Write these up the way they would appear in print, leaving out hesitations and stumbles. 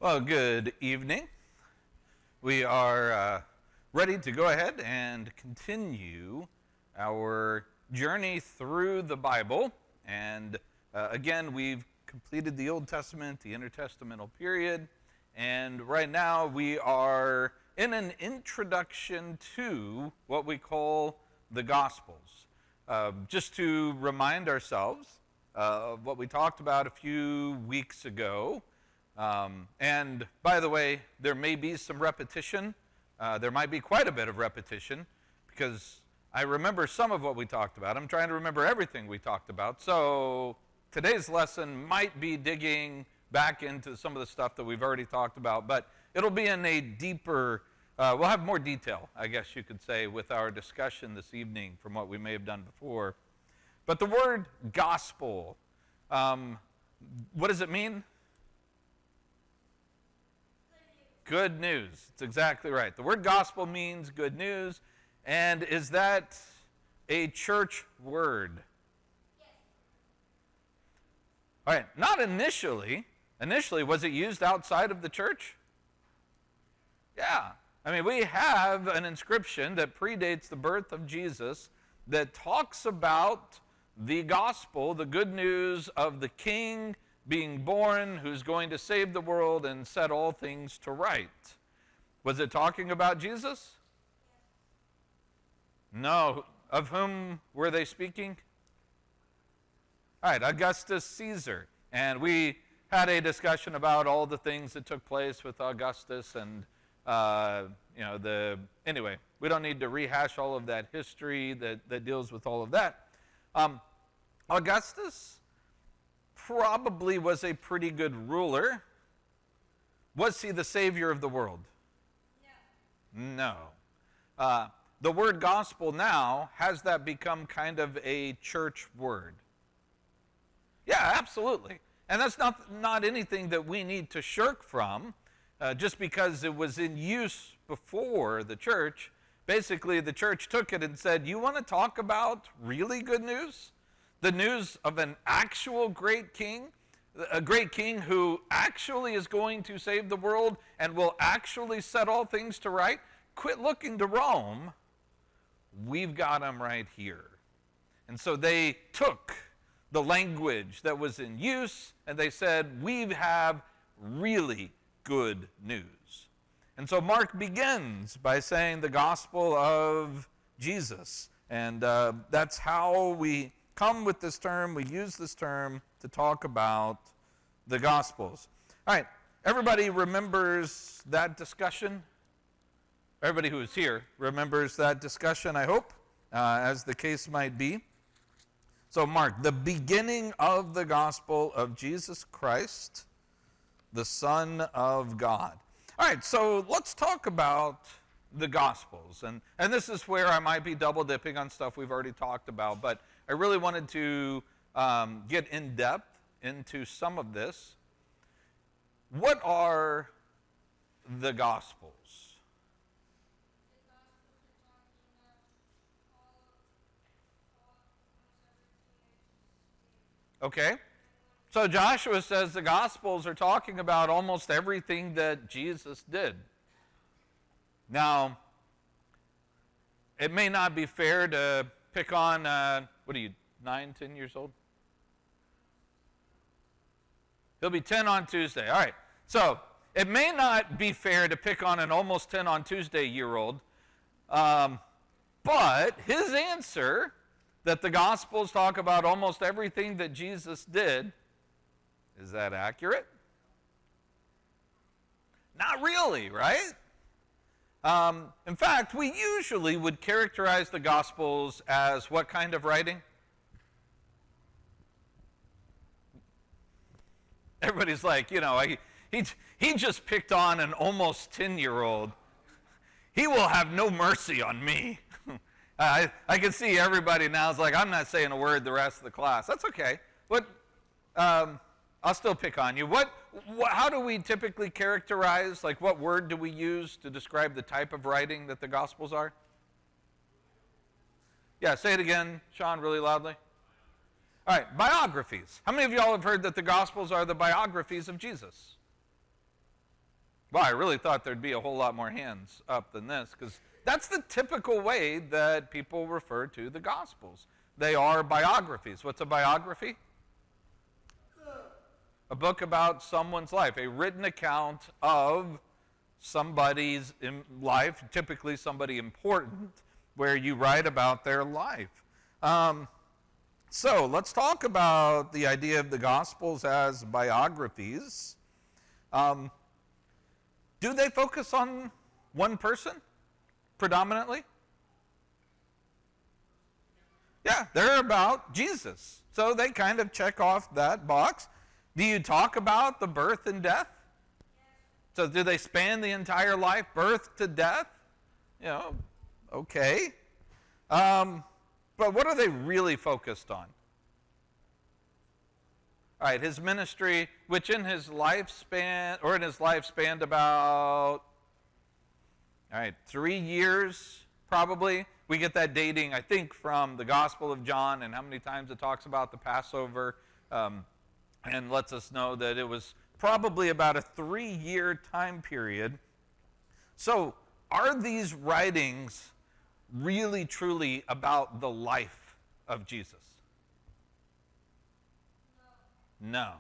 Well, good evening. We are ready to go ahead and continue our journey through the Bible. And again, we've completed the Old Testament, the intertestamental period, and right now we are in an introduction to what we call the Gospels. Just to remind ourselves of what we talked about a few weeks ago. And by the way, there may be some repetition. There might be quite a bit of repetition because I remember some of what we talked about. I'm trying to remember everything we talked about. So today's lesson might be digging back into some of the stuff that we've already talked about, but it'll be in a deeper, we'll have more detail, I guess you could say, with our discussion this evening from what we may have done before. But the word gospel, what does it mean? Good news. It's exactly right. The word gospel means good news. And is that a church word? Yes. All right. Not initially. Initially, was it used outside of the church? Yeah. I mean, we have an inscription that predates the birth of Jesus that talks about the gospel, the good news of the King being born, who's going to save the world and set all things to right. Was it talking about Jesus? No. Of whom were they speaking? All right, Augustus Caesar. And we had a discussion about all the things that took place with Augustus and, anyway, we don't need to rehash all of that history that deals with all of that. Augustus probably was a pretty good ruler. Was he the savior of the world? No. No. The word gospel now, has that become kind of a church word? Yeah, absolutely. And that's not anything that we need to shirk from, just because it was in use before the church. Basically, the church took it and said, you want to talk about really good news? The news of an actual great king, a great king who actually is going to save the world and will actually set all things to right. Quit looking to Rome. We've got him right here. And so they took the language that was in use and they said, we have really good news. And so Mark begins by saying the gospel of Jesus. And that's how we come with this term, we use this term to talk about the Gospels. All right, everybody remembers that discussion? Everybody who is here remembers that discussion, I hope, as the case might be. So Mark, the beginning of the gospel of Jesus Christ, the Son of God. All right, so let's talk about the Gospels. And this is where I might be double dipping on stuff we've already talked about, but I really wanted to get in depth into some of this. What are the Gospels? Okay. So Joshua says the Gospels are talking about almost everything that Jesus did. Now, it may not be fair to pick on, what are you, 9, 10 years old? He'll be 10 on Tuesday. All right. So it may not be fair to pick on an almost 10 on Tuesday year-old, but his answer that the Gospels talk about almost everything that Jesus did, is that accurate? Not really, right? In fact, we usually would characterize the Gospels as what kind of writing? Everybody's like, he just picked on an almost 10-year-old. He will have no mercy on me. I can see everybody now is like, I'm not saying a word the rest of the class. That's okay. I'll still pick on you. How do we typically characterize, like what word do we use to describe the type of writing that the Gospels are? Yeah, say it again, Sean, really loudly. All right, biographies. How many of y'all have heard that the Gospels are the biographies of Jesus? Well, I really thought there'd be a whole lot more hands up than this, because that's the typical way that people refer to the Gospels. They are biographies. What's a biography? A book about someone's life, a written account of somebody's life, typically somebody important, where you write about their life. So let's talk about the idea of the Gospels as biographies. Do they focus on one person predominantly? Yeah, they're about Jesus. So they kind of check off that box. Do you talk about the birth and death? So do they span the entire life, birth to death? You know, okay. But what are they really focused on? All right, his ministry, which in his lifespan, or in his life spanned about, 3 years probably. We get that dating, I think, from the Gospel of John and how many times it talks about the Passover, and lets us know that it was probably about a 3-year time period. So are these writings really, truly about the life of Jesus? No.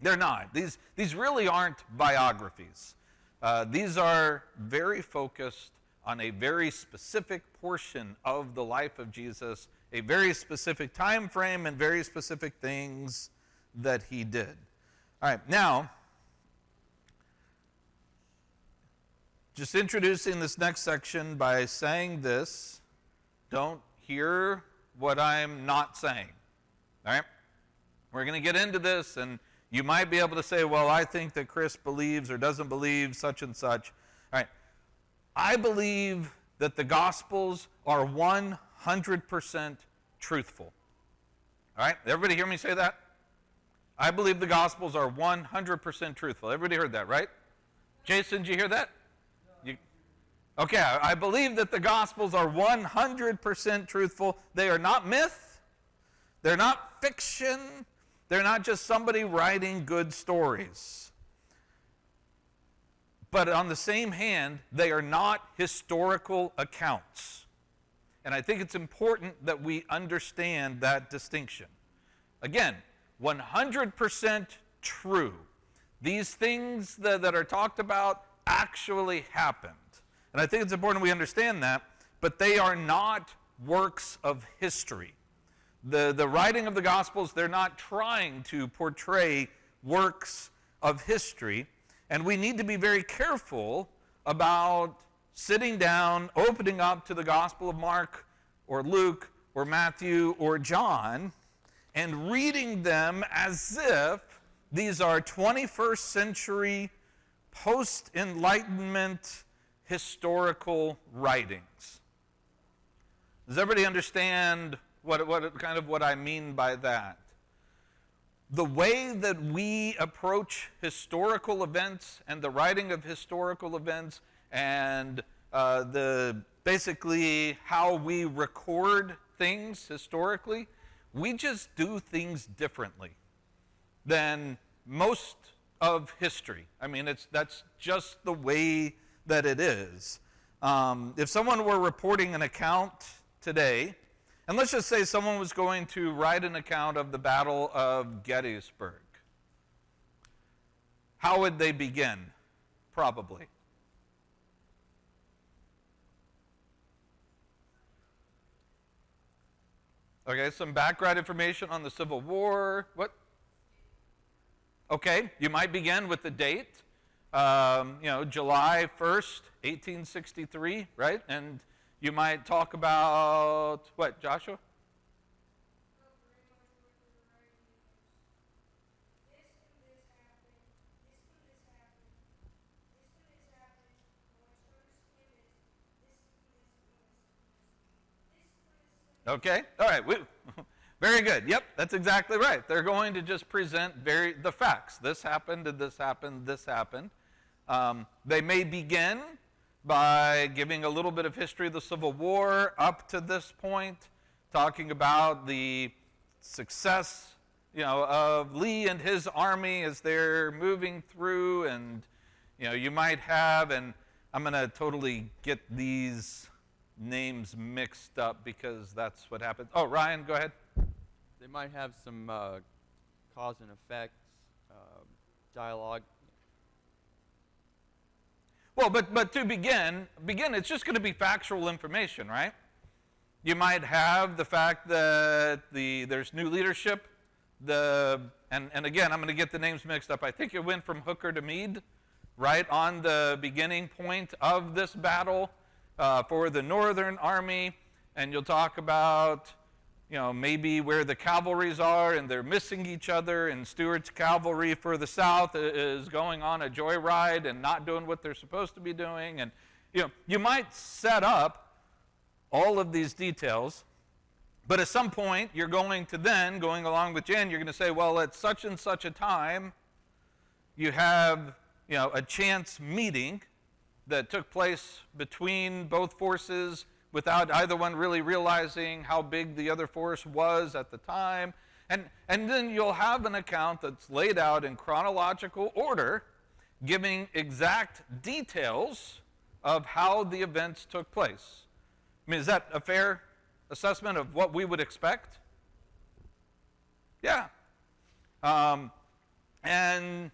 They're not. These really aren't biographies. These are very focused on a very specific portion of the life of Jesus, a very specific time frame and very specific things that he did. All right, now, just introducing this next section by saying this, don't hear what I'm not saying. All right? We're going to get into this, and you might be able to say, well, I think that Chris believes or doesn't believe such and such. All right. I believe that the Gospels are 100% truthful. All right? Everybody hear me say that? I believe the Gospels are 100% truthful. Everybody heard that, right? Jason, did you hear that? Okay, I believe that the Gospels are 100% truthful. They are not myth. They're not fiction. They're not just somebody writing good stories. But on the same hand, they are not historical accounts. And I think it's important that we understand that distinction. Again, 100% true. These things that are talked about actually happened. And I think it's important we understand that, but they are not works of history. The writing of the Gospels, they're not trying to portray works of history, and we need to be very careful about sitting down, opening up to the Gospel of Mark or Luke or Matthew or John, and reading them as if these are 21st century post-Enlightenment historical writings. Does everybody understand what I mean by that? The way that we approach historical events and the writing of historical events and basically how we record things historically, we just do things differently than most of history. I mean, that's just the way that it is. If someone were reporting an account today, and let's just say someone was going to write an account of the Battle of Gettysburg, how would they begin? Probably. Okay, some background information on the Civil War. What? Okay, you might begin with the date. July 1st, 1863, right? And you might talk about, what, Joshua? Okay, all right. Very good. Yep, that's exactly right. They're going to just present the facts. This happened, and this happened, this happened. They may begin by giving a little bit of history of the Civil War up to this point, talking about the success, of Lee and his army as they're moving through, and You might have, and I'm going to totally get these names mixed up because that's what happens. Oh, Ryan, go ahead. They might have some cause and effect dialogue. Well, but to begin, it's just going to be factual information, right? You might have the fact that there's new leadership. And again, I'm going to get the names mixed up. I think it went from Hooker to Meade, right on the beginning point of this battle for the Northern Army. And you'll talk about, maybe where the cavalries are, and they're missing each other, and Stuart's cavalry for the South is going on a joyride and not doing what they're supposed to be doing. And, you might set up all of these details, but at some point, you're going to then, going along with Jen, you're going to say, well, at such and such a time, you have, a chance meeting that took place between both forces without either one really realizing how big the other force was at the time. And then you'll have an account that's laid out in chronological order, giving exact details of how the events took place. I mean, is that a fair assessment of what we would expect? Yeah. And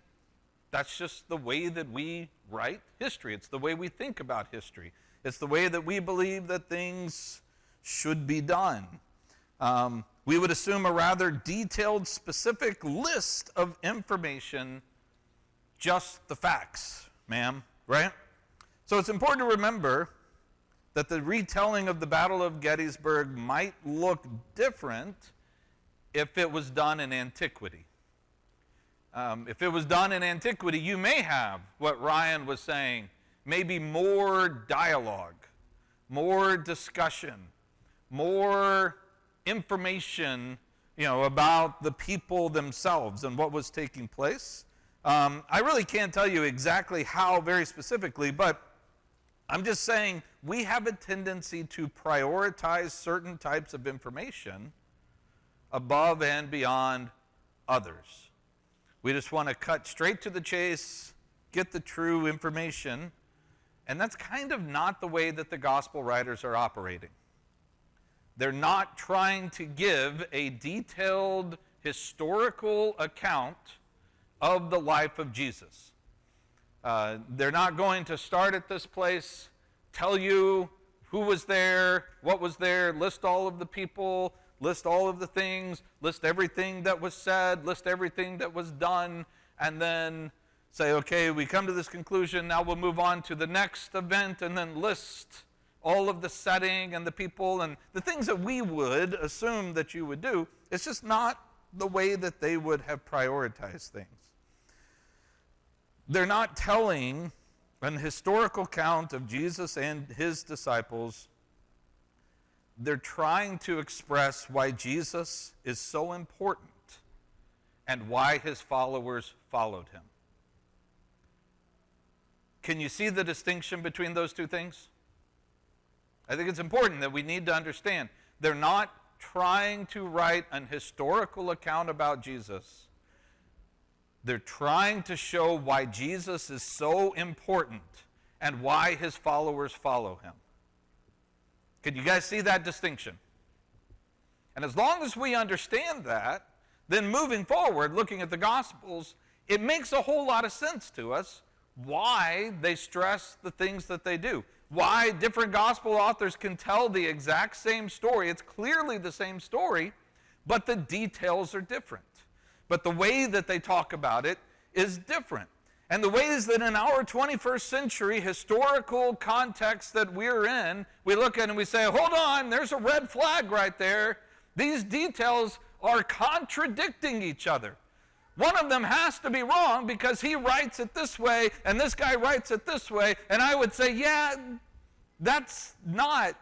that's just the way that we write history. It's the way we think about history. It's the way that we believe that things should be done. We would assume a rather detailed, specific list of information, just the facts, ma'am, right? So it's important to remember that the retelling of the Battle of Gettysburg might look different if it was done in antiquity. If it was done in antiquity, you may have what Ryan was saying, maybe more dialogue, more discussion, more information, about the people themselves and what was taking place. I really can't tell you exactly how, very specifically, but I'm just saying we have a tendency to prioritize certain types of information above and beyond others. We just want to cut straight to the chase, get the true information, and that's kind of not the way that the gospel writers are operating. They're not trying to give a detailed historical account of the life of Jesus. They're not going to start at this place, tell you who was there, what was there, list all of the people, list all of the things, list everything that was said, list everything that was done, and then say, okay, we come to this conclusion, now we'll move on to the next event, and then list all of the setting and the people and the things that we would assume that you would do. It's just not the way that they would have prioritized things. They're not telling an historical account of Jesus and his disciples. They're trying to express why Jesus is so important and why his followers followed him. Can you see the distinction between those two things? I think it's important that we need to understand. They're not trying to write an historical account about Jesus. They're trying to show why Jesus is so important and why his followers follow him. Can you guys see that distinction? And as long as we understand that, then moving forward, looking at the Gospels, it makes a whole lot of sense to us why they stress the things that they do. Why different Gospel authors can tell the exact same story. It's clearly the same story, but the details are different. But the way that they talk about it is different. And the ways that in our 21st century historical context that we're in, we look at it and we say, hold on, there's a red flag right there. These details are contradicting each other. One of them has to be wrong because he writes it this way and this guy writes it this way. And I would say, yeah, that's not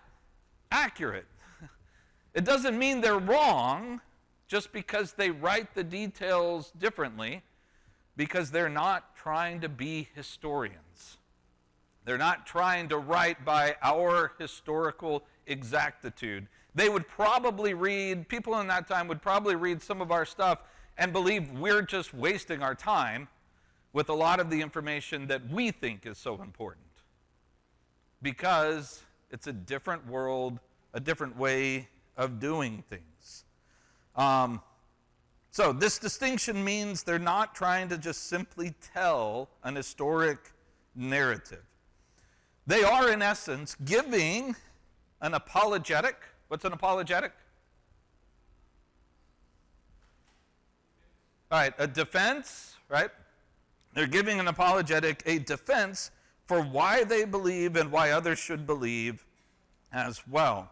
accurate. It doesn't mean they're wrong just because they write the details differently, because they're not trying to be historians. They're not trying to write by our historical exactitude. They would probably read, people in that time would probably read some of our stuff and believe we're just wasting our time with a lot of the information that we think is so important, because it's a different world, a different way of doing things. So this distinction means they're not trying to just simply tell an historic narrative. They are, in essence, giving an apologetic. What's an apologetic? All right, a defense, right? They're giving an apologetic a defense for why they believe and why others should believe as well.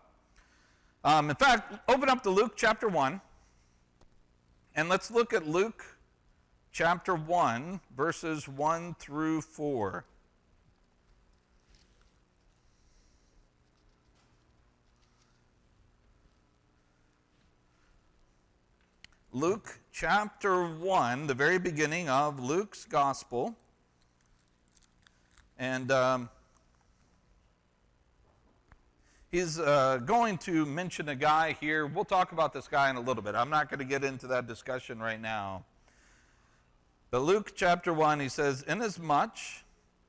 In fact, open up to Luke chapter 1, and let's look at Luke chapter 1, verses 1 through 4. Luke chapter 1, the very beginning of Luke's gospel. And he's going to mention a guy here. We'll talk about this guy in a little bit. I'm not going to get into that discussion right now. But Luke chapter 1, he says, "Inasmuch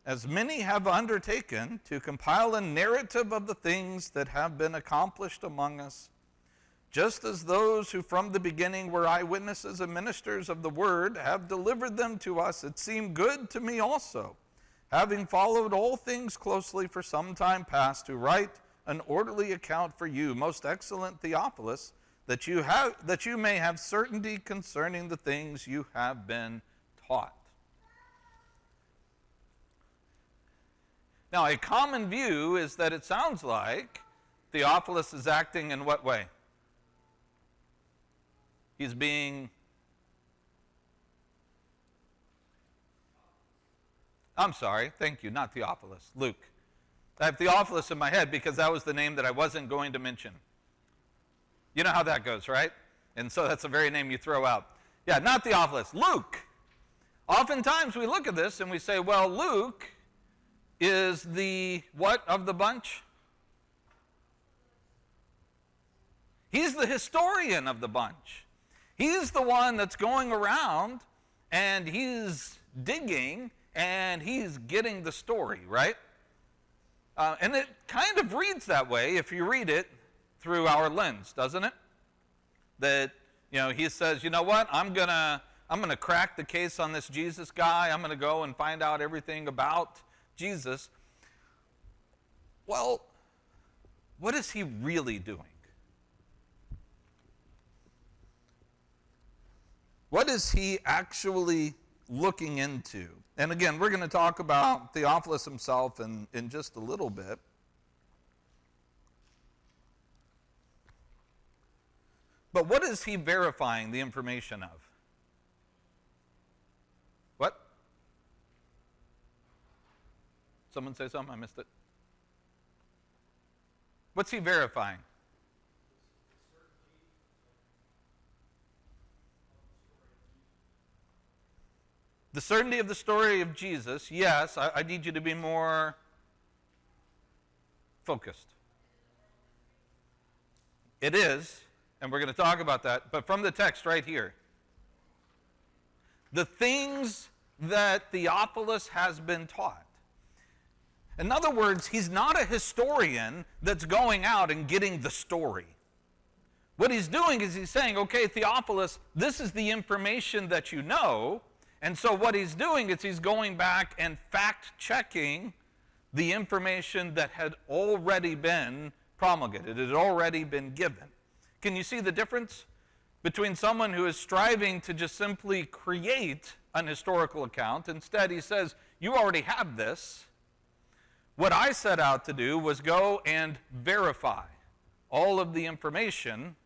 as many have undertaken to compile a narrative of the things that have been accomplished among us, just as those who from the beginning were eyewitnesses and ministers of the word have delivered them to us, it seemed good to me also, having followed all things closely for some time past, to write an orderly account for you, most excellent Theophilus, that you may have certainty concerning the things you have been taught." Now, a common view is that it sounds like Theophilus is acting in what way? He's being, I'm sorry, thank you, not Theophilus, Luke. I have Theophilus in my head because that was the name that I wasn't going to mention. You know how that goes, right? And so that's the very name you throw out. Yeah, not Theophilus, Luke. Oftentimes we look at this and we say, well, Luke is the what of the bunch? He's the historian of the bunch. He's the one that's going around and he's digging and he's getting the story, right? And it kind of reads that way if you read it through our lens, doesn't it? That, he says, you know what, I'm gonna crack the case on this Jesus guy. I'm gonna go and find out everything about Jesus. Well, what is he really doing? What is he actually looking into? And again, we're going to talk about Theophilus himself in just a little bit. But what is he verifying the information of? What? Someone say something? I missed it. What's he verifying? The certainty of the story of Jesus, yes, I need you to be more focused. It is, and we're going to talk about that, but from the text right here. The things that Theophilus has been taught. In other words, he's not a historian that's going out and getting the story. What he's doing is he's saying, okay, Theophilus, this is the information that you know. And so what he's doing is he's going back and fact-checking the information that had already been promulgated. It had already been given. Can you see the difference between someone who is striving to just simply create an historical account? Instead, he says, you already have this. What I set out to do was go and verify all of the information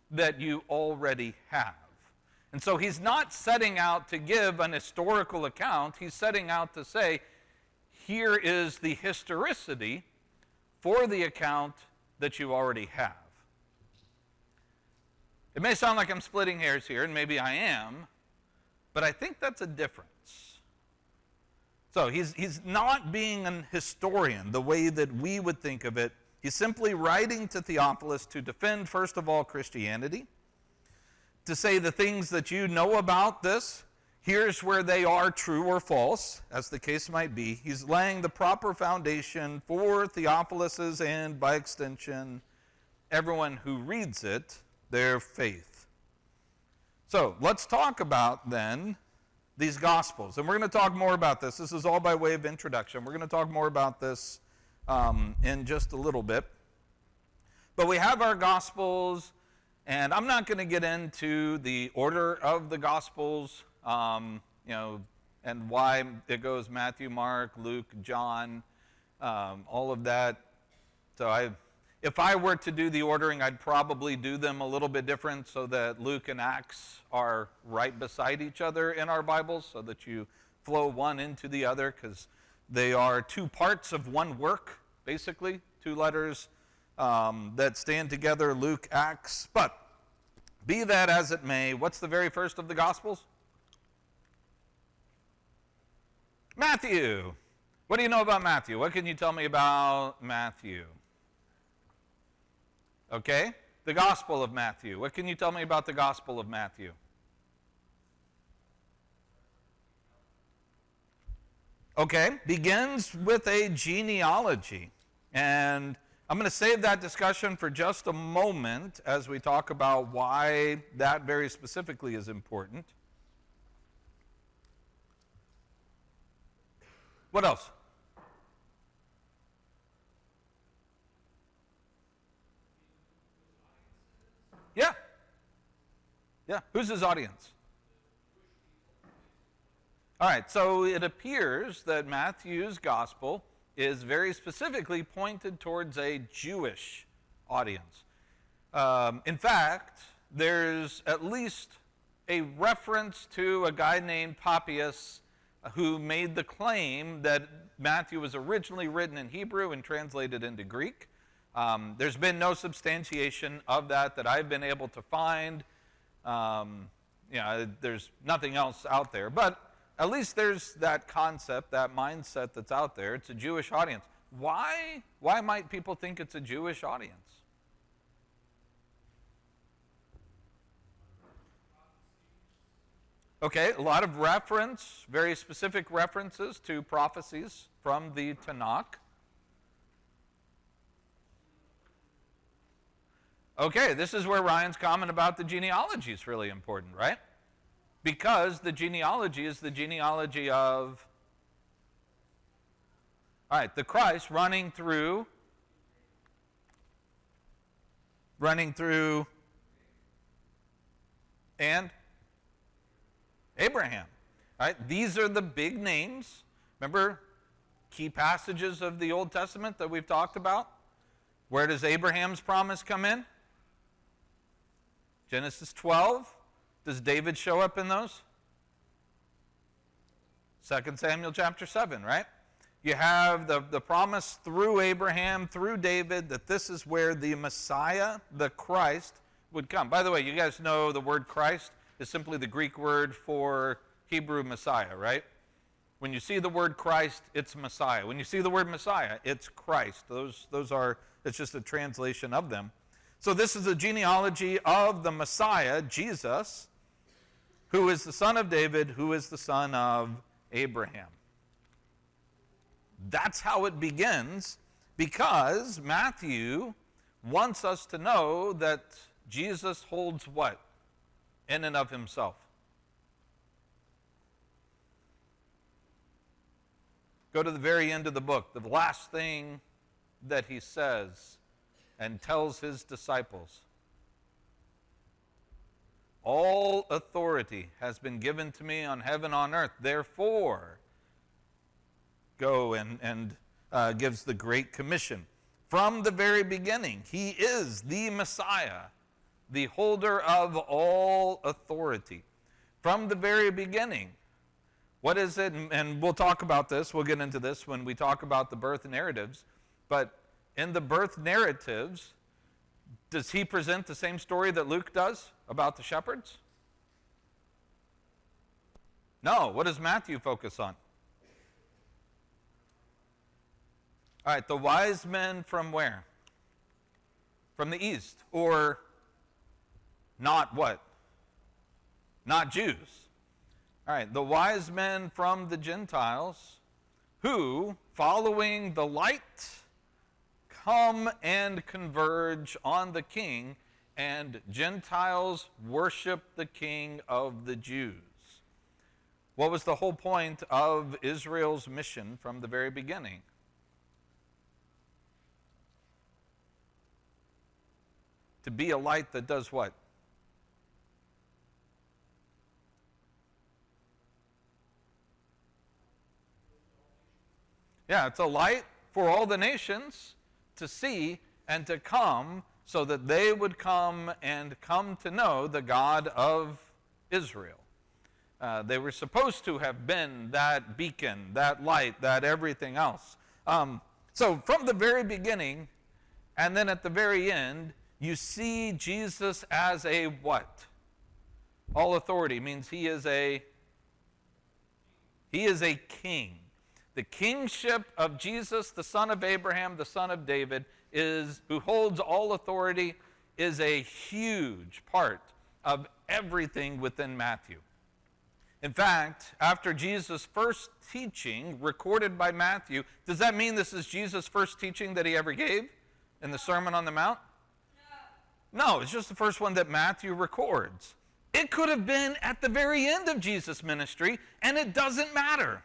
that you already have. And so he's not setting out to give an historical account. He's setting out to say, here is the historicity for the account that you already have. It may sound like I'm splitting hairs here, and maybe I am, but I think that's a difference. So he's not being an historian the way that we would think of it. He's simply writing to Theophilus to defend, first of all, Christianity, to say the things that you know about this Here's where they are true or false, as the case might be. He's laying the proper foundation for Theophilus' and, by extension, everyone who reads it, their faith. So let's talk about, then, these Gospels. And we're going to talk more about this. This is all by way of introduction. We're going to talk more about this in just a little bit. But we have our Gospels, and I'm not going to get into the order of the Gospels, and why it goes Matthew, Mark, Luke, John, all of that. So if I were to do the ordering, I'd probably do them a little bit different so that Luke and Acts are right beside each other in our Bibles so that you flow one into the other, because they are two parts of one work, basically, two letters that stand together, Luke, Acts. But be that as it may, what's the very first of the Gospels? Matthew. What do you know about Matthew? What can you tell me about Matthew? Okay, the Gospel of Matthew. What can you tell me about the Gospel of Matthew? Okay, begins with a genealogy. And I'm going to save that discussion for just a moment as we talk about why that very specifically is important. What else? Yeah. Yeah. Who's his audience? All right. So it appears that Matthew's gospel is very specifically pointed towards a Jewish audience. In fact, there's at least a reference to a guy named Papias who made the claim that Matthew was originally written in Hebrew and translated into Greek. There's been no substantiation of that I've been able to find. There's nothing else out there. But at least there's that concept, that mindset that's out there. It's a Jewish audience. Why might people think it's a Jewish audience? Okay, a lot of reference, very specific references to prophecies from the Tanakh. Okay, this is where Ryan's comment about the genealogy is really important, right? Because the genealogy is the genealogy of, all right, the Christ running through and Abraham. All right, these are the big names. Remember key passages of the Old Testament that we've talked about? Where does Abraham's promise come in? Genesis 12. Does David show up in those? 2 Samuel chapter 7, right? You have the promise through Abraham, through David, that this is where the Messiah, the Christ, would come. By the way, you guys know the word Christ is simply the Greek word for Hebrew Messiah, right? When you see the word Christ, it's Messiah. When you see the word Messiah, it's Christ. It's just a translation of them. So this is a genealogy of the Messiah, Jesus, who is the son of David, who is the son of Abraham. That's how it begins, because Matthew wants us to know that Jesus holds what? In and of himself. Go to the very end of the book, the last thing that he says and tells his disciples. All authority has been given to me on heaven and on earth. Therefore, go and gives the Great Commission. From the very beginning, he is the Messiah, the holder of all authority. From the very beginning. What is it? And we'll talk about this. We'll get into this when we talk about the birth narratives. But in the birth narratives, does he present the same story that Luke does about the shepherds? No. What does Matthew focus on? All right, the wise men from where? From the east. Or not what? Not Jews. All right, the wise men from the Gentiles who, following the light, come and converge on the king, and Gentiles worship the king of the Jews. What was the whole point of Israel's mission from the very beginning? To be a light that does what? Yeah, it's a light for all the nations to see and to come, so that they would come and come to know the God of Israel. They were supposed to have been that beacon, that light, that everything else. So from the very beginning, and then at the very end, you see Jesus as a what? All authority means he is a king. The kingship of Jesus, the son of Abraham, the son of David, who holds all authority, is a huge part of everything within Matthew. In fact, after Jesus' first teaching recorded by Matthew, does that mean this is Jesus' first teaching that he ever gave in the Sermon on the Mount? No, it's just the first one that Matthew records. It could have been at the very end of Jesus' ministry, and it doesn't matter.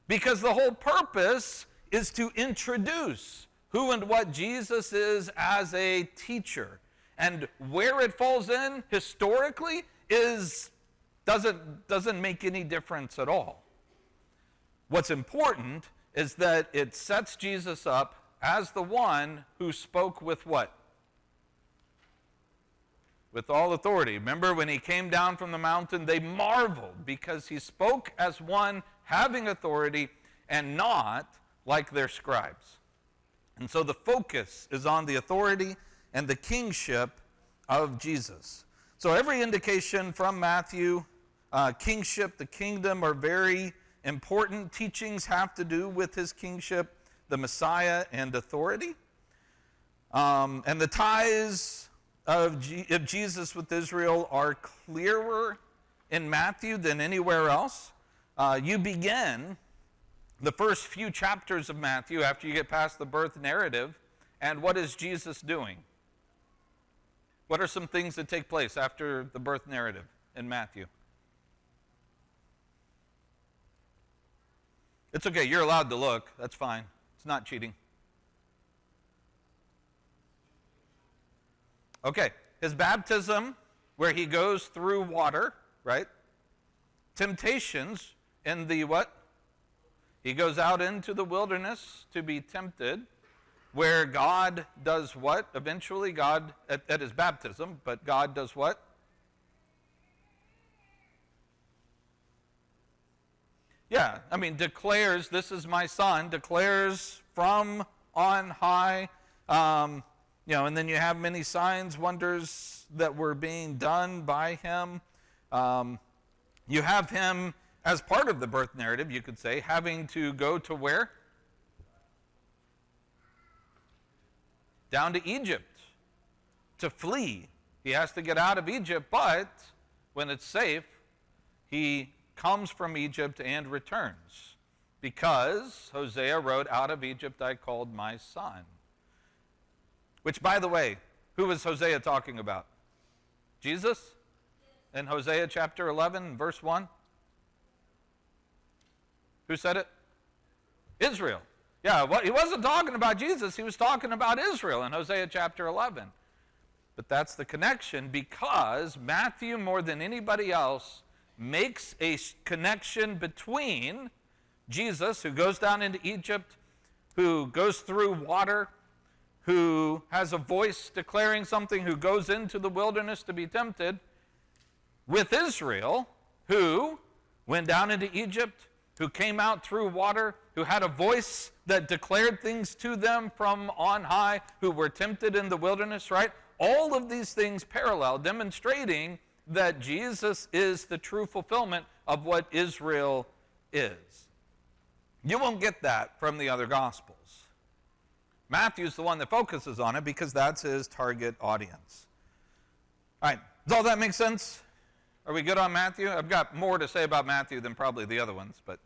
Because the whole purpose is to introduce who and what Jesus is as a teacher. And where it falls in historically doesn't make any difference at all. What's important is that it sets Jesus up as the one who spoke with what? With all authority. Remember when he came down from the mountain, they marveled because he spoke as one having authority and not like their scribes. And so the focus is on the authority and the kingship of Jesus. So every indication from Matthew, kingship, the kingdom are very important. Teachings have to do with his kingship, the Messiah, and authority. And the ties of Jesus with Israel are clearer in Matthew than anywhere else. You begin the first few chapters of Matthew after you get past the birth narrative, and what is Jesus doing? What are some things that take place after the birth narrative in Matthew? It's okay, you're allowed to look. That's fine. It's not cheating. Okay, his baptism, where he goes through water, right? Temptations in the what? He goes out into the wilderness to be tempted, where God does what? Eventually, God, at his baptism, but God does what? Yeah, I mean, declares, this is my son, declares from on high, and then you have many signs, wonders that were being done by him. You have him, as part of the birth narrative, you could say, having to go to where? Down to Egypt to flee. He has to get out of Egypt, but when it's safe, he comes from Egypt and returns. Because Hosea wrote, "Out of Egypt I called my son." Which, by the way, who was Hosea talking about? Jesus? In Hosea chapter 11, verse 1? Who said it? Israel. Yeah, well, he wasn't talking about Jesus. He was talking about Israel in Hosea chapter 11. But that's the connection, because Matthew, more than anybody else, makes a connection between Jesus, who goes down into Egypt, who goes through water, who has a voice declaring something, who goes into the wilderness to be tempted, with Israel, who went down into Egypt, who came out through water, who had a voice that declared things to them from on high, who were tempted in the wilderness, right? All of these things parallel, demonstrating that Jesus is the true fulfillment of what Israel is. You won't get that from the other Gospels. Matthew's the one that focuses on it because that's his target audience. All right, does all that make sense? Are we good on Matthew? I've got more to say about Matthew than probably the other ones, but.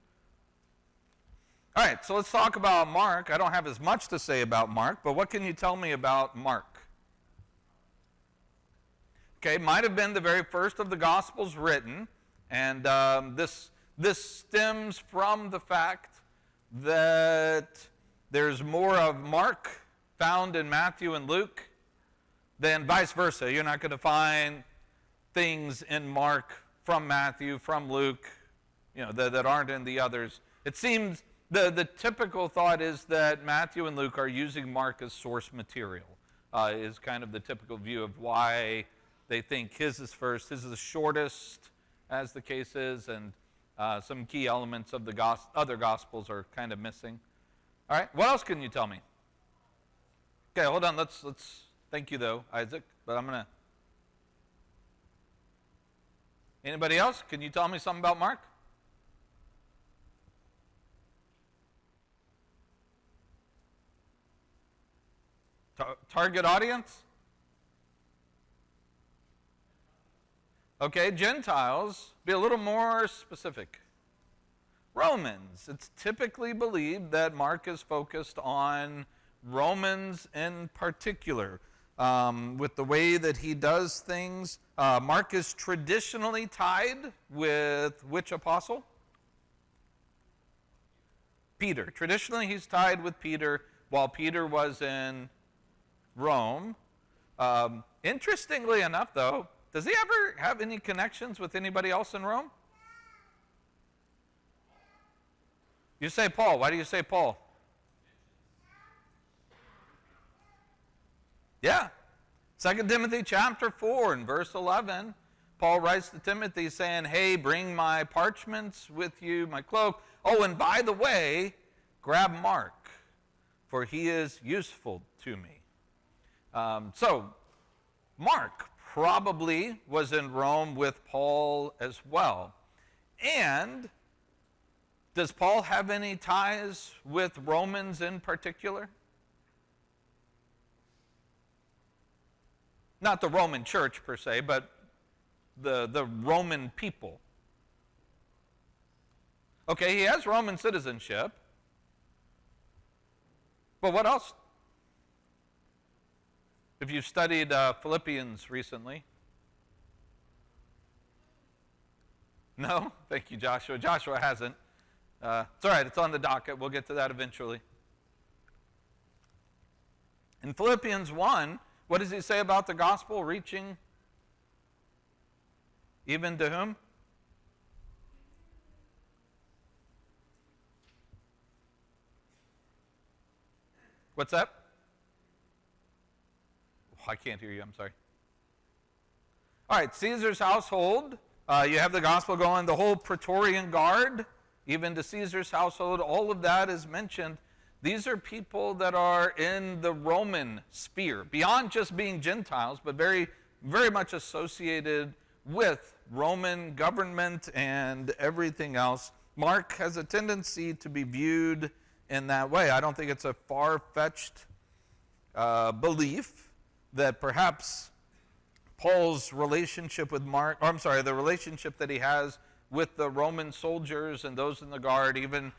All right, so let's talk about Mark. I don't have as much to say about Mark, but what can you tell me about Mark? Okay, might have been the very first of the Gospels written, and this stems from the fact that there's more of Mark found in Matthew and Luke than vice versa. You're not going to find things in Mark from Matthew, from Luke, that aren't in the others. It seems the typical thought is that Matthew and Luke are using Mark as source material, is kind of the typical view of why they think his is first. His is the shortest, as the case is, and some key elements of the other Gospels are kind of missing. All right, what else can you tell me? Okay, hold on. Let's thank you, though, Isaac, but I'm going to... Anybody else? Can you tell me something about Mark? Target audience? Okay, Gentiles. Be a little more specific. Romans. It's typically believed that Mark is focused on Romans in particular. With the way that he does things, Mark is traditionally tied with which apostle? Peter. Traditionally, he's tied with Peter while Peter was in Rome. Interestingly enough, though, does he ever have any connections with anybody else in Rome? You say Paul. Why do you say Paul? Yeah. 2 Timothy chapter 4 and verse 11, Paul writes to Timothy saying, hey, bring my parchments with you, my cloak. Oh, and by the way, grab Mark, for he is useful to me. So, Mark probably was in Rome with Paul as well. And does Paul have any ties with Romans in particular? Not the Roman church per se, but the Roman people. Okay, he has Roman citizenship. But what else? If you've studied Philippians recently. No? Thank you, Joshua. Joshua hasn't. It's all right. It's on the docket. We'll get to that eventually. In Philippians 1, what does he say about the gospel reaching even to whom? What's that? Oh, I can't hear you. I'm sorry. All right, Caesar's household. You have the gospel going, the whole Praetorian Guard, even to Caesar's household. All of that is mentioned. These are people that are in the Roman sphere, beyond just being Gentiles, but very, very much associated with Roman government and everything else. Mark has a tendency to be viewed in that way. I don't think it's a far-fetched belief that perhaps Paul's relationship with Mark, the relationship that he has with the Roman soldiers and those in the guard, even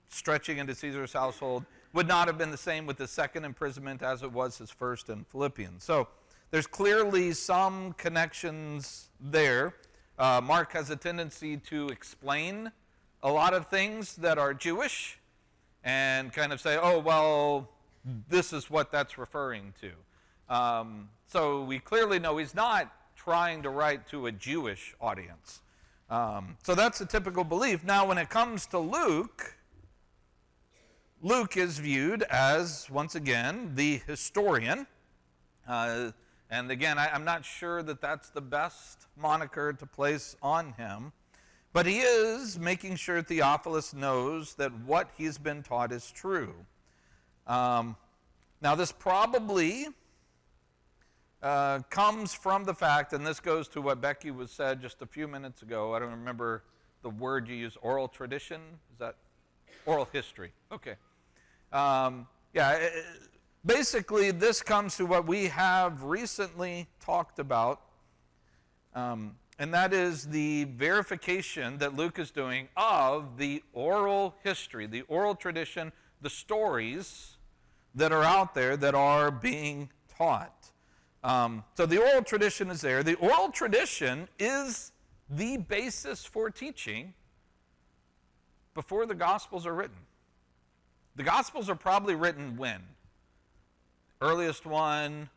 stretching into Caesar's household, would not have been the same with his second imprisonment as it was his first in Philippians. So there's clearly some connections there. Mark has a tendency to explain a lot of things that are Jewish and kind of say, oh, well, this is what that's referring to. So we clearly know he's not trying to write to a Jewish audience. So that's a typical belief. Now, when it comes to Luke, Luke is viewed as, once again, the historian. And again, I'm not sure that that's the best moniker to place on him. But he is making sure Theophilus knows that what he's been taught is true. Now, this probably comes from the fact, and this goes to what Becky was said just a few minutes ago. I don't remember the word you used, oral tradition? Is that oral history? Okay. Basically, this comes to what we have recently talked about, and And that is the verification that Luke is doing of the oral history, the oral tradition, the stories that are out there that are being taught. So the oral tradition is there. The oral tradition is the basis for teaching before the Gospels are written. The Gospels are probably written when? Earliest one.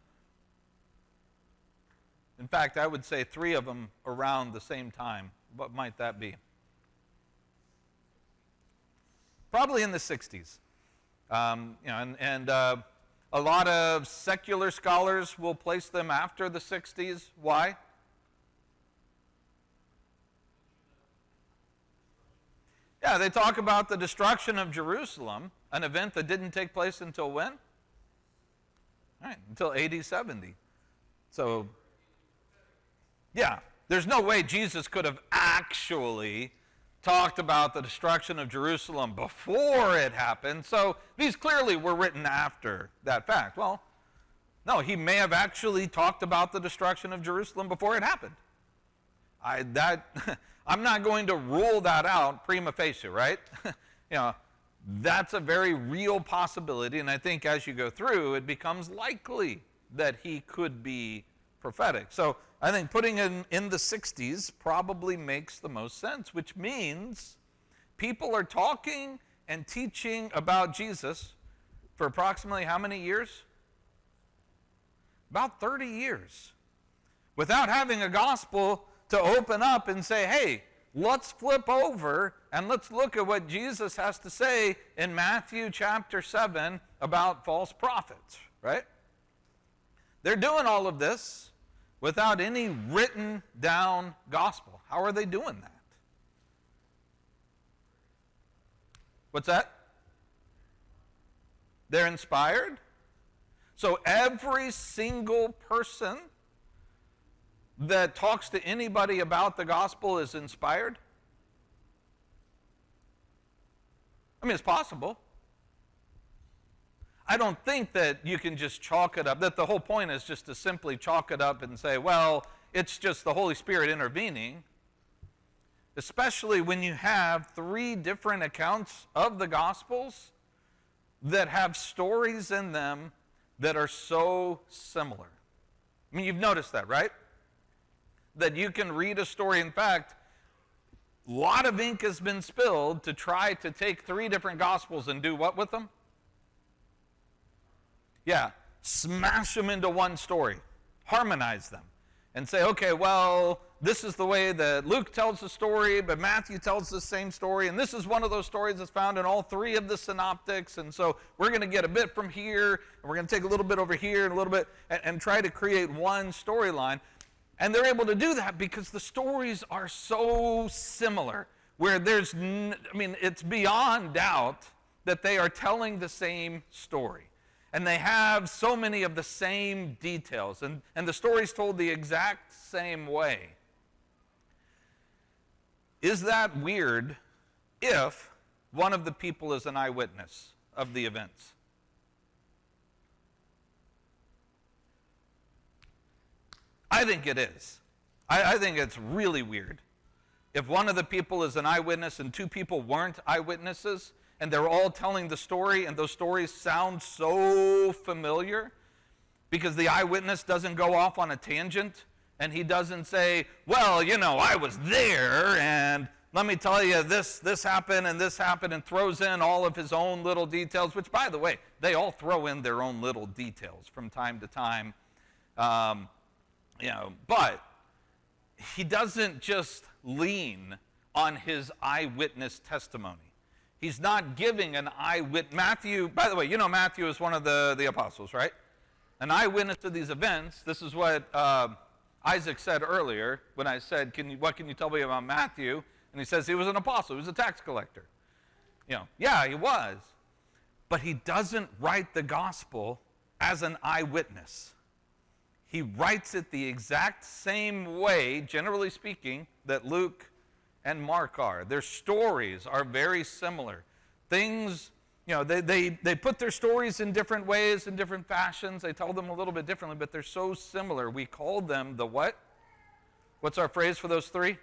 In fact, I would say 3 of them around the same time. What might that be? Probably in the 60s. A lot of secular scholars will place them after the 60s. Why? Yeah, they talk about the destruction of Jerusalem, an event that didn't take place until when? All right, until AD 70. So, yeah, there's no way Jesus could have actually talked about the destruction of Jerusalem before it happened. So these clearly were written after that fact. Well, no, he may have actually talked about the destruction of Jerusalem before it happened. I'm not going to rule that out prima facie, right? That's a very real possibility, and I think as you go through, it becomes likely that he could be prophetic. So I think putting it in the 60s probably makes the most sense, which means people are talking and teaching about Jesus for approximately how many years? About 30 years. Without having a gospel to open up and say, hey, let's flip over and let's look at what Jesus has to say in Matthew chapter 7 about false prophets, right? They're doing all of this without any written down gospel. How are they doing that? What's that? They're inspired. So every single person that talks to anybody about the gospel is inspired? I mean, it's possible. I don't think that you can just chalk it up, that the whole point is just to simply chalk it up and say, well, it's just the Holy Spirit intervening, especially when you have 3 different accounts of the Gospels that have stories in them that are so similar. I mean, you've noticed that, right? That you can read a story. In fact, a lot of ink has been spilled to try to take 3 different Gospels and do what with them? Yeah, smash them into one story, harmonize them, and say, okay, well, this is the way that Luke tells the story, but Matthew tells the same story, and this is one of those stories that's found in all 3 of the synoptics, and so we're going to get a bit from here, and we're going to take a little bit over here, and a little bit, and try to create one storyline. And they're able to do that because the stories are so similar, where it's beyond doubt that they are telling the same story. And they have so many of the same details, and the story's told the exact same way. Is that weird if one of the people is an eyewitness of the events? I think it is. I think it's really weird. If one of the people is an eyewitness and 2 people weren't eyewitnesses, and they're all telling the story, and those stories sound so familiar because the eyewitness doesn't go off on a tangent, and he doesn't say, well, I was there, and let me tell you, this happened, and throws in all of his own little details, which, by the way, they all throw in their own little details from time to time. But he doesn't just lean on his eyewitness testimony. He's not giving an eyewitness. Matthew, by the way, Matthew is one of the apostles, right? An eyewitness to these events. This is what Isaac said earlier when I said, what can you tell me about Matthew? And he says he was an apostle. He was a tax collector. Yeah, he was. But he doesn't write the gospel as an eyewitness. He writes it the exact same way, generally speaking, that Luke and Mark are. Their stories are very similar. Things, they put their stories in different ways, in different fashions. They tell them a little bit differently, but they're so similar. We call them the what? What's our phrase for those three?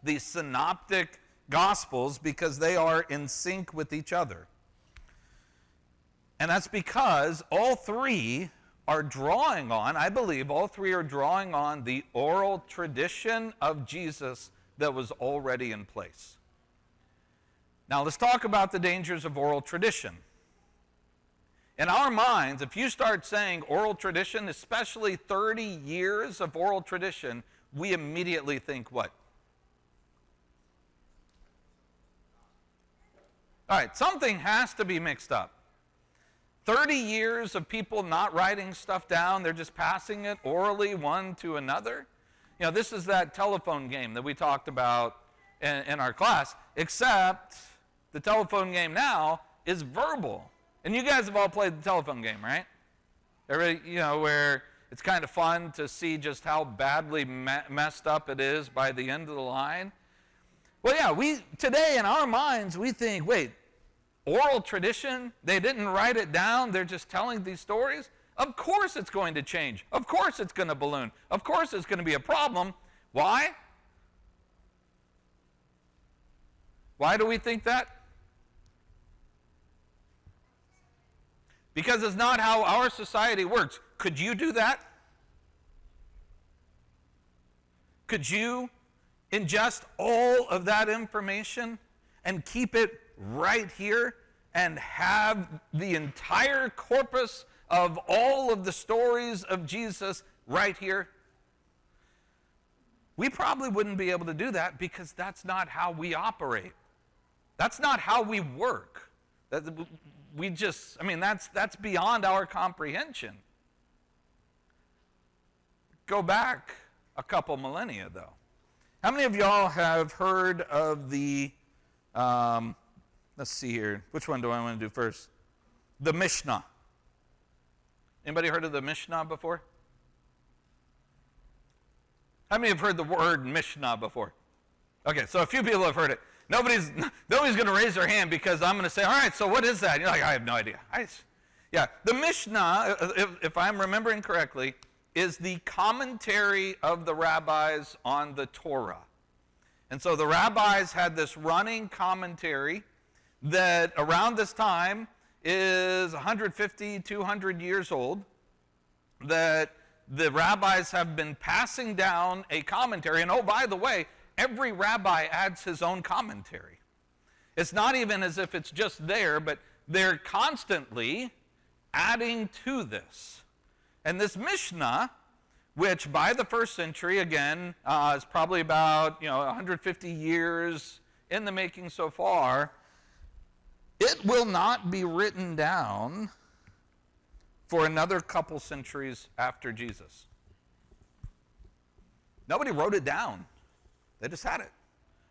The synoptic gospels, because they are in sync with each other. And that's because all three are drawing on, I believe all three are drawing on the oral tradition of Jesus that was already in place. Now let's talk about the dangers of oral tradition. In our minds, if you start saying oral tradition, especially 30 years of oral tradition, we immediately think what? All right, something has to be mixed up. 30 years of people not writing stuff down, they're just passing it orally one to another. You know, this is that telephone game that we talked about in our class, except the telephone game now is verbal. And you guys have all played the telephone game, right? Everybody, you know, where it's kind of fun to see just how badly messed up it is by the end of the line. Well, yeah, today in our minds, we think, wait, oral tradition, they didn't write it down, they're just telling these stories? Of course it's going to change. Of course it's going to balloon. Of course it's going to be a problem. Why? Why do we think that? Because it's not how our society works. Could you do that? Could you ingest all of that information and keep it right here and have the entire corpus of all of the stories of Jesus right here? We probably wouldn't be able to do that because that's not how we operate. That's not how we work. That's beyond our comprehension. Go back a couple millennia, though. How many of y'all have heard of the, let's see here, which one do I want to do first? The Mishnah. Anybody heard of the Mishnah before? How many have heard the word Mishnah before? Okay, so a few people have heard it. Nobody's going to raise their hand because I'm going to say, all right, so what is that? And you're like, I have no idea. The Mishnah, if I'm remembering correctly, is the commentary of the rabbis on the Torah. And so the rabbis had this running commentary that around this time is 150, 200 years old, that the rabbis have been passing down a commentary. And oh, by the way, every rabbi adds his own commentary. It's not even as if it's just there, but they're constantly adding to this. And this Mishnah, which by the first century, again, is probably about 150 years in the making so far, it will not be written down for another couple centuries after Jesus. Nobody wrote it down. They just had it.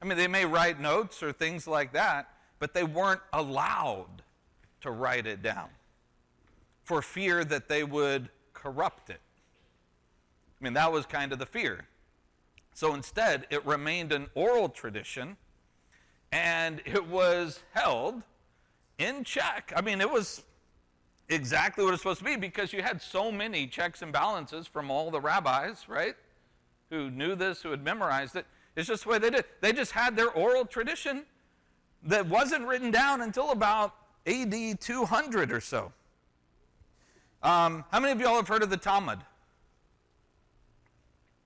I mean, they may write notes or things like that, but they weren't allowed to write it down for fear that they would corrupt it. I mean, that was kind of the fear. So instead, it remained an oral tradition, and it was held in check. I mean, it was exactly what it's supposed to be because you had so many checks and balances from all the rabbis, right, who knew this, who had memorized it. It's just the way they did. They just had their oral tradition that wasn't written down until about AD 200 or so. How many of y'all have heard of the Talmud?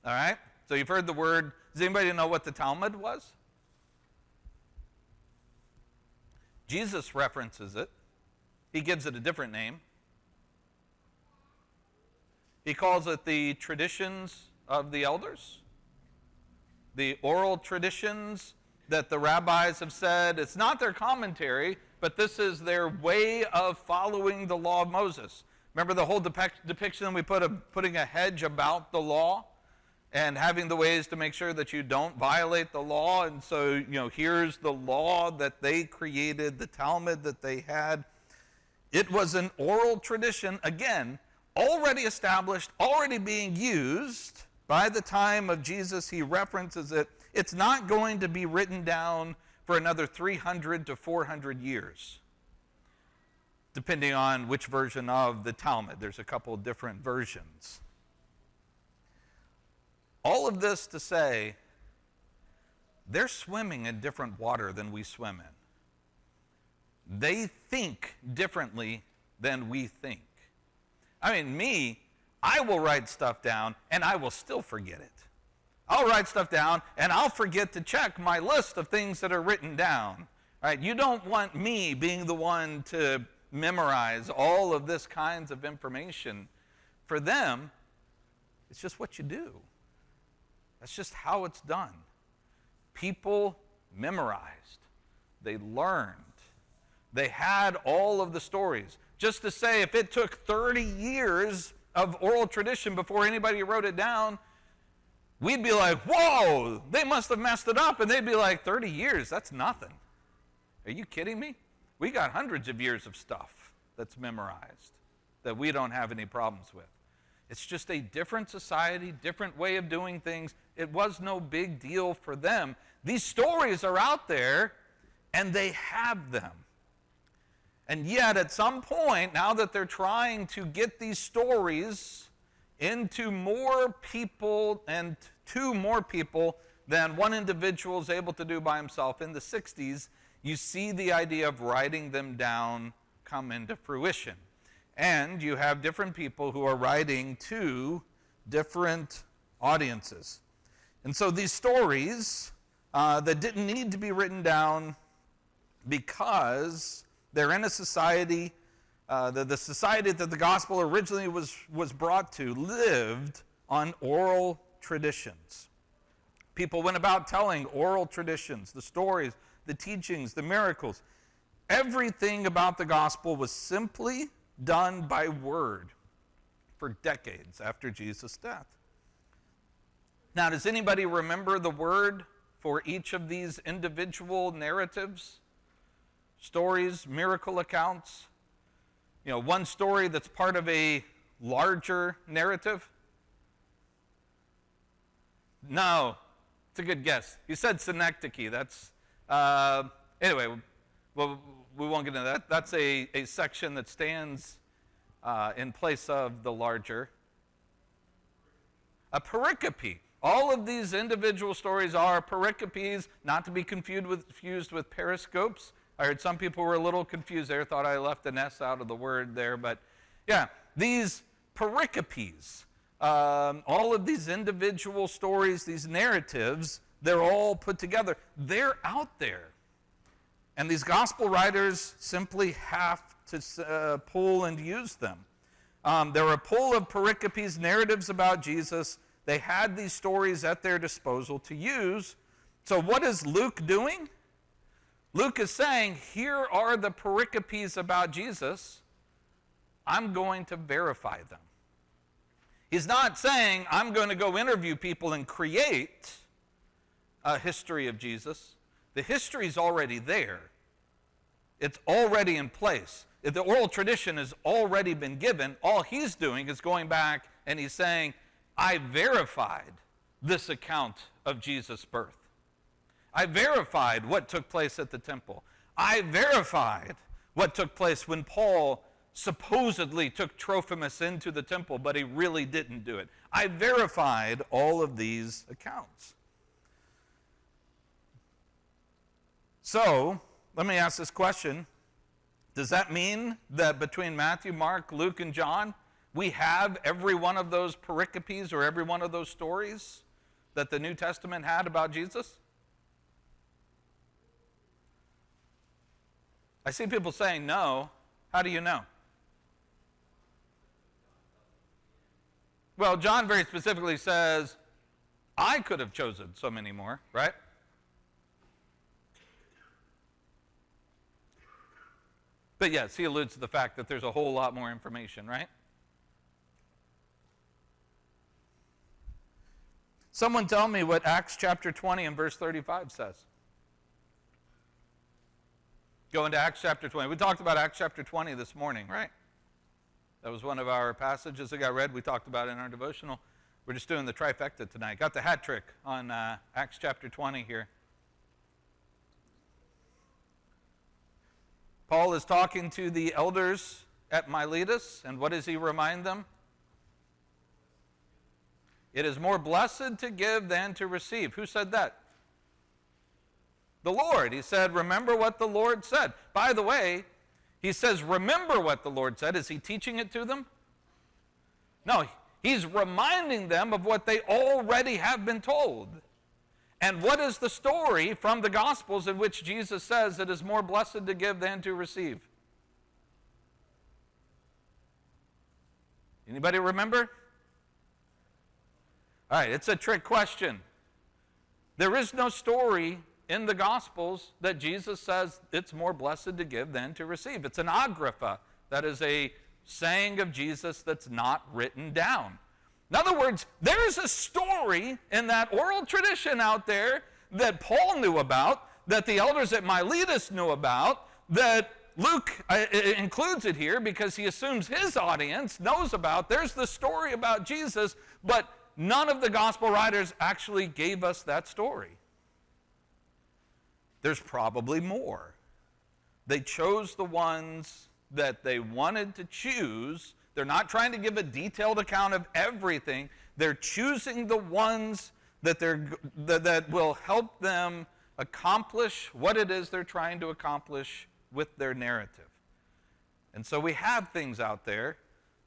All right. So you've heard the word. Does anybody know what the Talmud was? Jesus references it. He gives it a different name. He calls it the traditions of the elders. The oral traditions that the rabbis have said, it's not their commentary, but this is their way of following the law of Moses. Remember the whole depiction we put of putting a hedge about the law and having the ways to make sure that you don't violate the law? And so, here's the law that they created, the Talmud that they had. It was an oral tradition, again, already established, already being used. By the time of Jesus, he references it. It's not going to be written down for another 300 to 400 years, depending on which version of the Talmud. There's a couple of different versions. All of this to say, they're swimming in different water than we swim in. They think differently than we think. I mean, me, I will write stuff down and I will still forget it. I'll write stuff down and I'll forget to check my list of things that are written down. Right? You don't want me being the one to memorize all of this kinds of information. For them, it's just what you do. That's just how it's done. People memorized. They learned. They had all of the stories. Just to say, if it took 30 years of oral tradition before anybody wrote it down, we'd be like, whoa, they must have messed it up. And they'd be like, 30 years, that's nothing. Are you kidding me? We got hundreds of years of stuff that's memorized that we don't have any problems with. It's just a different society, different way of doing things. It was no big deal for them. These stories are out there, and they have them. And yet, at some point, now that they're trying to get these stories into more people and to more people than one individual is able to do by himself, in the 60s, you see the idea of writing them down come into fruition. And you have different people who are writing to different audiences. And so these stories that didn't need to be written down because they're in a society, the society that the gospel originally was brought to lived on oral traditions. People went about telling oral traditions, the stories, the teachings, the miracles. Everything about the gospel was simply done by word for decades after Jesus' death. Now, does anybody remember the word for each of these individual narratives, stories, miracle accounts? You know, one story that's part of a larger narrative? No, it's a good guess. You said synecdoche. That's, anyway, well, we won't get into that. That's a section that stands in place of the larger. A pericope. All of these individual stories are pericopes, not to be confused with periscopes. I heard some people were a little confused there, thought I left an S out of the word there. But yeah, these pericopes, all of these individual stories, these narratives, they're all put together. They're out there. And these gospel writers simply have to pull and use them. There were a pool of pericopes, narratives about Jesus. They had these stories at their disposal to use. So what is Luke doing? Luke is saying, here are the pericopes about Jesus. I'm going to verify them. He's not saying, I'm going to go interview people and create a history of Jesus. The history is already there. It's already in place. If the oral tradition has already been given, all he's doing is going back and he's saying, I verified this account of Jesus' birth. I verified what took place at the temple. I verified what took place when Paul supposedly took Trophimus into the temple, but he really didn't do it. I verified all of these accounts. So, let me ask this question. Does that mean that between Matthew, Mark, Luke, and John, we have every one of those pericopes or every one of those stories that the New Testament had about Jesus? I see people saying no. How do you know? Well, John very specifically says, I could have chosen so many more, right? But yes, he alludes to the fact that there's a whole lot more information, right? Someone tell me what Acts chapter 20 and verse 35 says. Go into Acts chapter 20. We talked about Acts chapter 20 this morning, right? That was one of our passages that got read. We talked about it in our devotional. We're just doing the trifecta tonight. Got the hat trick on Acts chapter 20 here. Paul is talking to the elders at Miletus, and what does he remind them? It is more blessed to give than to receive. Who said that? The Lord. He said, remember what the Lord said. By the way, he says, remember what the Lord said. Is he teaching it to them? No, he's reminding them of what they already have been told. And what is the story from the Gospels in which Jesus says it is more blessed to give than to receive? Anybody remember? All right, it's a trick question. There is no story in the Gospels that Jesus says it's more blessed to give than to receive. It's an agrapha. That is a saying of Jesus that's not written down. In other words, there's a story in that oral tradition out there that Paul knew about, that the elders at Miletus knew about, that Luke includes it here because he assumes his audience knows about. There's the story about Jesus, but none of the gospel writers actually gave us that story. There's probably more. They chose the ones that they wanted to choose. They're not trying to give a detailed account of everything. They're choosing the ones that will help them accomplish what it is they're trying to accomplish with their narrative. And so we have things out there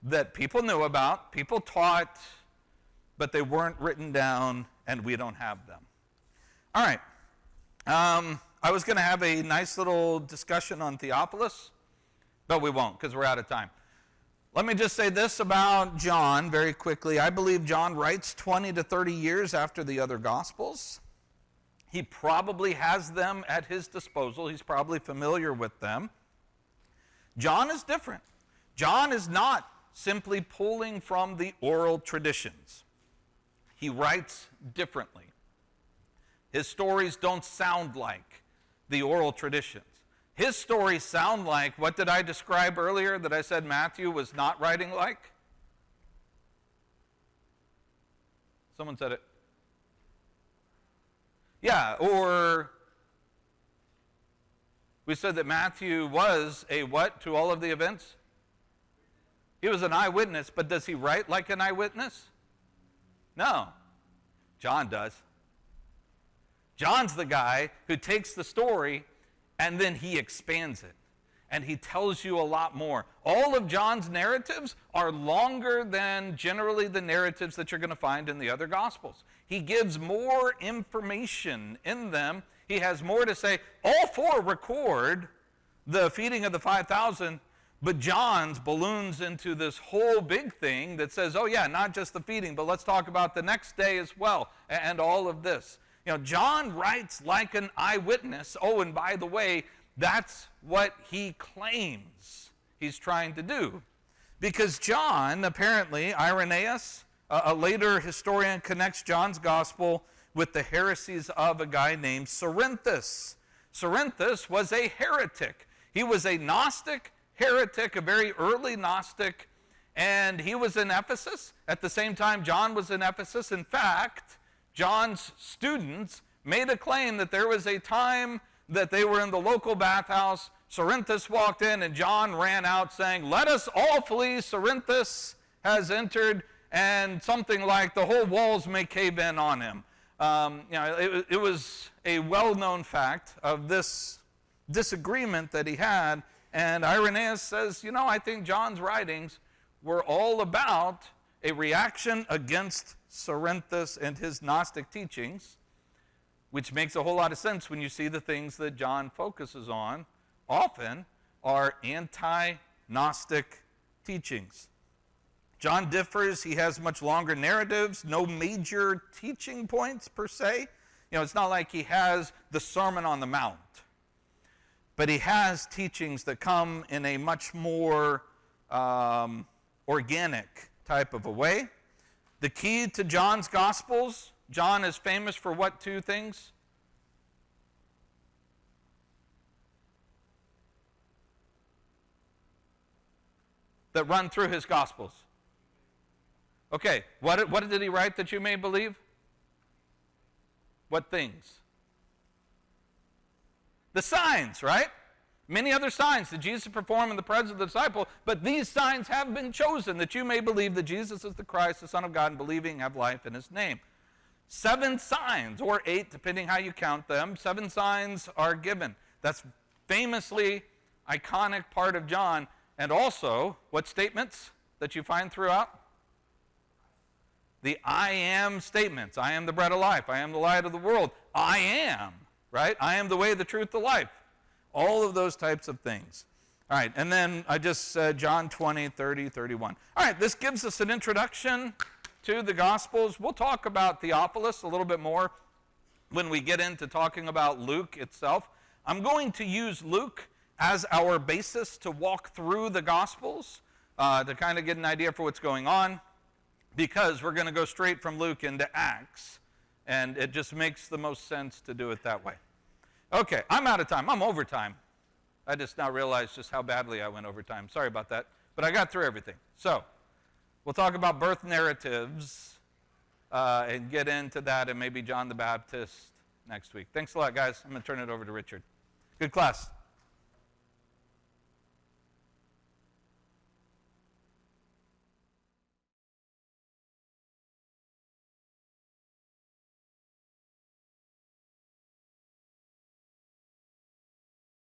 that people knew about, people taught, but they weren't written down, and we don't have them. All right. I was going to have a nice little discussion on Theophilus, but we won't because we're out of time. Let me just say this about John very quickly. I believe John writes 20 to 30 years after the other Gospels. He probably has them at his disposal. He's probably familiar with them. John is different. John is not simply pulling from the oral traditions. He writes differently. His stories don't sound like the oral traditions. His stories sound like, what did I describe earlier that I said Matthew was not writing like? Someone said it. Yeah, or we said that Matthew was a what to all of the events? He was an eyewitness, but does he write like an eyewitness? No. John does. John's the guy who takes the story and then he expands it. And he tells you a lot more. All of John's narratives are longer than generally the narratives that you're going to find in the other Gospels. He gives more information in them. He has more to say. All four record the feeding of the 5,000, but John's balloons into this whole big thing that says, oh yeah, not just the feeding, but let's talk about the next day as well, and all of this. You know, John writes like an eyewitness. Oh, and by the way, that's what he claims he's trying to do. Because John, apparently, Irenaeus, a later historian, connects John's gospel with the heresies of a guy named Cerinthus. Cerinthus was a heretic. He was a Gnostic heretic, a very early Gnostic, and he was in Ephesus. At the same time, John was in Ephesus. In fact, John's students made a claim that there was a time that they were in the local bathhouse. Cerinthus walked in and John ran out saying, let us all flee, Cerinthus has entered, and something like the whole walls may cave in on him. It was a well-known fact of this disagreement that he had, and Irenaeus says, I think John's writings were all about a reaction against Cerinthus and his Gnostic teachings, which makes a whole lot of sense when you see the things that John focuses on often are anti-Gnostic teachings. John differs. He has much longer narratives, no major teaching points per se. It's not like he has the Sermon on the Mount, but he has teachings that come in a much more organic type of a way. The key to John's Gospels, John is famous for what two things? That run through his Gospels. Okay, what did he write that you may believe? What things? The signs, right? Many other signs did Jesus perform in the presence of the disciple, but these signs have been chosen that you may believe that Jesus is the Christ, the Son of God, and believing have life in his name. 7 signs, or 8, depending how you count them, 7 signs are given. That's famously iconic part of John. And also, what statements that you find throughout? The I am statements. I am the bread of life. I am the light of the world. I am, right? I am the way, the truth, the life. All of those types of things. All right, and then I just said John 20, 30, 31. All right, this gives us an introduction to the Gospels. We'll talk about Theophilus a little bit more when we get into talking about Luke itself. I'm going to use Luke as our basis to walk through the Gospels, to kind of get an idea for what's going on, because we're going to go straight from Luke into Acts, and it just makes the most sense to do it that way. Okay, I'm out of time. I'm over time. I just now realized just how badly I went over time. Sorry about that, but I got through everything. So, we'll talk about birth narratives and get into that, and maybe John the Baptist next week. Thanks a lot, guys. I'm going to turn it over to Richard. Good class.